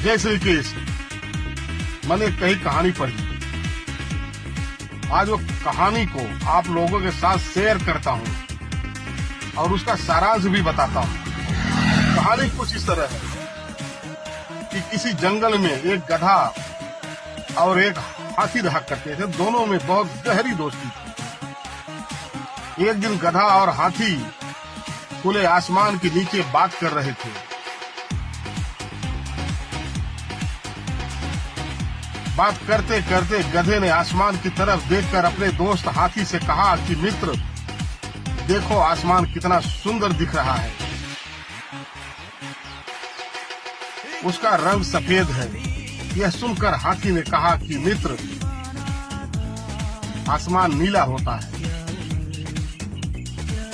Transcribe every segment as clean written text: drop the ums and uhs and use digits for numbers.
जय श्री कृष्ण। मैंने कई कहानी पढ़ी, आज वो कहानी को आप लोगों के साथ शेयर करता हूँ और उसका सारांश भी बताता हूँ। कहानी कुछ इस तरह है कि किसी जंगल में एक गधा और एक हाथी रहा करते थे। दोनों में बहुत गहरी दोस्ती थी। एक दिन गधा और हाथी खुले आसमान के नीचे बात कर रहे थे। बात करते करते गधे ने आसमान की तरफ देखकर अपने दोस्त हाथी से कहा कि मित्र, देखो आसमान कितना सुंदर दिख रहा है। उसका रंग सफेद है। यह सुनकर हाथी ने कहा कि मित्र, आसमान नीला होता है।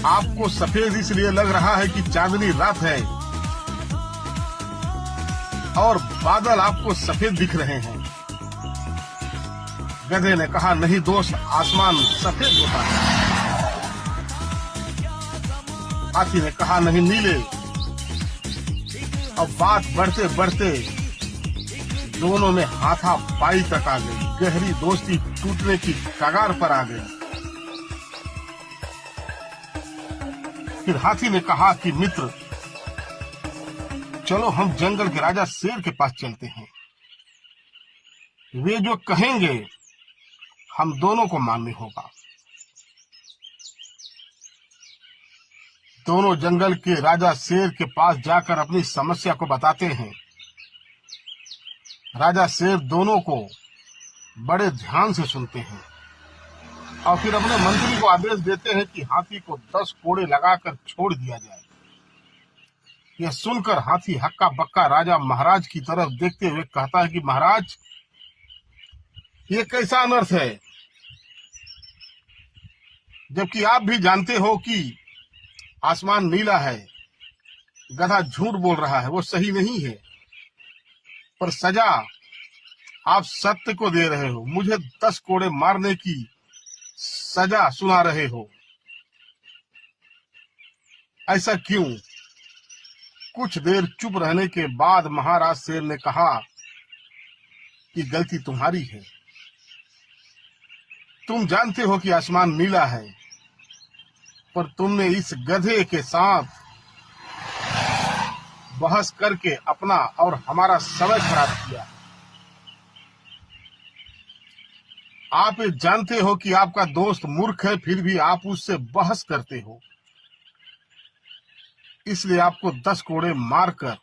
आपको सफेद इसलिए लग रहा है कि चांदनी रात है और बादल आपको सफेद दिख रहे हैं। गधे ने कहा, नहीं दोस्त, आसमान सफेद होता है। हाथी ने कहा, नहीं नीले। अब बात बढ़ते बढ़ते दोनों में हाथापाई तक आ गई। गहरी दोस्ती टूटने की कगार पर आ गई। फिर हाथी ने कहा कि मित्र, चलो हम जंगल के राजा शेर के पास चलते हैं। वे जो कहेंगे हम दोनों को मानने होगा। दोनों जंगल के राजा शेर के पास जाकर अपनी समस्या को बताते हैं। राजा शेर दोनों को बड़े ध्यान से सुनते हैं और फिर अपने मंत्री को आदेश देते हैं कि हाथी को 10 कोड़े लगाकर छोड़ दिया जाए। यह सुनकर हाथी हक्का बक्का राजा महाराज की तरफ देखते हुए कहता है कि महाराज, ये कैसा अनर्थ है, जबकि आप भी जानते हो कि आसमान नीला है। गधा झूठ बोल रहा है, वो सही नहीं है, पर सजा आप सत्य को दे रहे हो। मुझे 10 कोड़े मारने की सजा सुना रहे हो। ऐसा क्यों? कुछ देर चुप रहने के बाद महाराज शेर ने कहा कि गलती तुम्हारी है। तुम जानते हो कि आसमान नीला है, पर तुमने इस गधे के साथ बहस करके अपना और हमारा समय खराब किया। आप ये जानते हो कि आपका दोस्त मूर्ख है, फिर भी आप उससे बहस करते हो। इसलिए आपको 10 कोड़े मारकर